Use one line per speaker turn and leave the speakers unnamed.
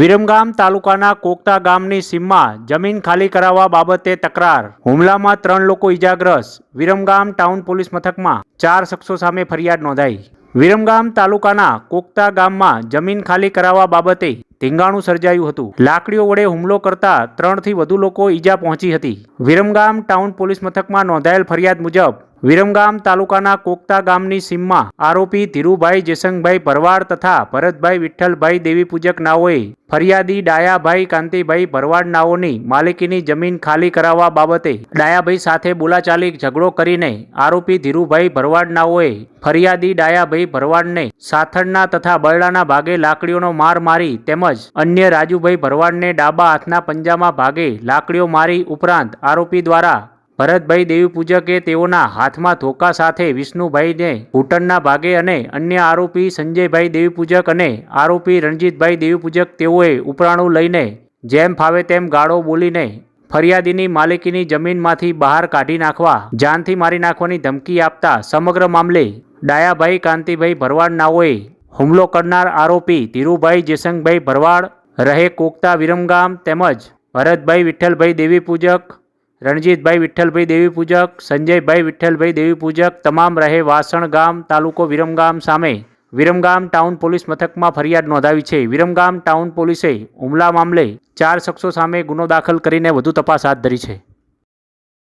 વિરમગામ તાલુકાના કોકતા ગામની સીમમાં જમીન ખાલી કરાવવા બાબતે તકરાર. હુમલામાં 3 લોકો ઇજાગ્રસ્ત. વિરમગામ ટાઉન પોલીસ મથકમાં 4 શખ્સો સામે ફરિયાદ નોંધાઈ. વિરમગામ તાલુકાના કોકતા ગામમાં જમીન ખાલી કરાવવા બાબતે ધીંગાણું સર્જાયું હતું. લાકડીઓ વડે હુમલો કરતા 3 થી વધુ લોકો ઈજા પહોંચી હતી. વિરમગામ ટાઉન પોલીસ મથકમાં નોંધાયેલ ફરિયાદ મુજબ વિરમગામ તાલુકાના કોકતા ગામની સીમમાં આરોપી ધીરુભાઈ જેસંગભાઈ ભરવાડ તથા ભરતભાઈ વિઠ્ઠલભાઈ દેવીપૂજક નાઓએ ફરિયાદી ડાયાભાઈ કાંતિભાઈ ભરવાડ નાઓની માલિકીની જમીન ખાલી કરાવવા બાબતે ડાયાભાઈ સાથે બોલાચાલી ઝઘડો કરીને આરોપી ધીરુભાઈ ભરવાડ નાઓએ ફરિયાદી ડાયાભાઈ ભરવાડને સાથળના તથા બરડાના ભાગે લાકડીઓનો માર મારી તેમજ અન્ય રાજુભાઈ ભરવાડને ડાબા હાથના પંજામાં ભાગે લાકડીઓ મારી ઉપરાંત આરોપી દ્વારા ભરતભાઈ દેવીપૂજકે તેઓના હાથમાં ધોકા સાથે વિષ્ણુભાઈને ઘૂંટણના ભાગે અને અન્ય આરોપી સંજયભાઈ દેવીપૂજક અને આરોપી રણજીતભાઈ દેવીપૂજક તેઓએ ઉપરાણું લઈને જેમ ફાવે તેમ ગાળો બોલીને ફરિયાદીની માલિકીની જમીનમાંથી બહાર કાઢી નાખવા જાનથી મારી નાખવાની ધમકી આપતા સમગ્ર મામલે ડાયાભાઈ કાંતિભાઈ ભરવાડ નાઓએ હુમલો કરનાર આરોપી ધીરુભાઈ જેસંગભાઈ ભરવાડ રહે કોકતા વિરમગામ તેમજ ભરતભાઈ વિઠ્ઠલભાઈ દેવીપૂજક રણજીતભાઈ વિઠ્ઠલભાઈ દેવીપૂજક સંજયભાઈ વિઠ્ઠલભાઈ દેવીપૂજક તમામ રહે વાસણ ગામ તાલુકો વિરમગામ સામે વિરમગામ ટાઉન પોલીસ મથકમાં ફરિયાદ નોંધાવી છે. વિરમગામ ટાઉન પોલીસે હુમલા મામલે 4 શખ્સો સામે ગુનો દાખલ કરીને વધુ તપાસ હાથ ધરી છે.